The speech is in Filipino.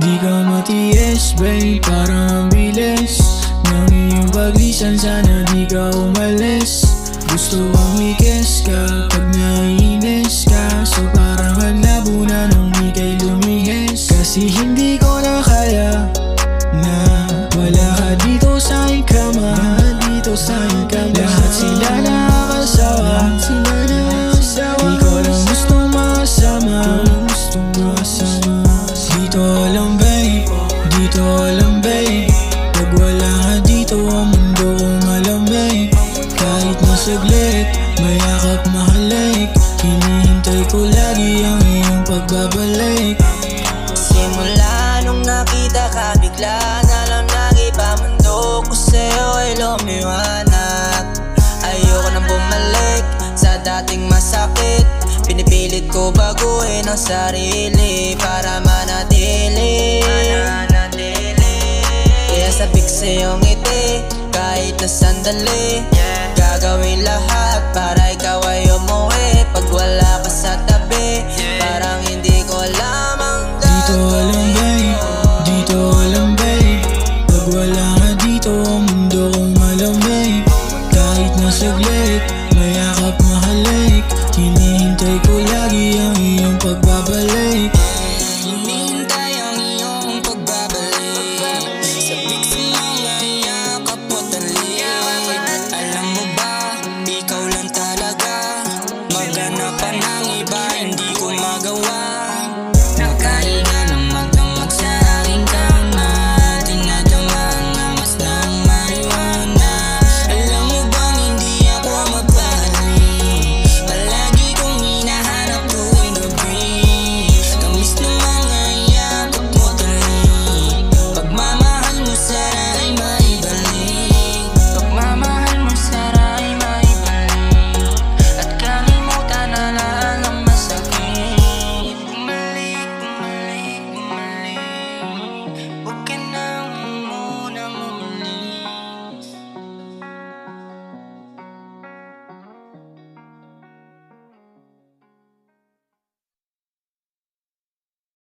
Di ka matiis, babe, parang ang bilis ng iyong paglisan, sana di ka umalis. Gusto kong i-kiss ka pag naiinis ka, so parang maglabo na nung ika'y lumihis. Kasi hindi ko na kaya na wala ka dito sa aking kama, lahat sila nakakasawa, di ko lang gustong makasama. Dito lang babe, dito lang babe, pag wala ka dito ang mundo ko malamig. Kahit na saglit, mayakap mahalik, hinihintay ko lagi ang iyong pagbabalik. Simula nung nakita ka, bigla na lang nag-iba mundo ko sa'yo ay lumiwanag. Ayoko nang bumalik sa dating masakit, pinipilit ko baguhin ang sarili para manatili. Kaya sabik sa'yong ngiti, kahit na sandali, gagawin lahat para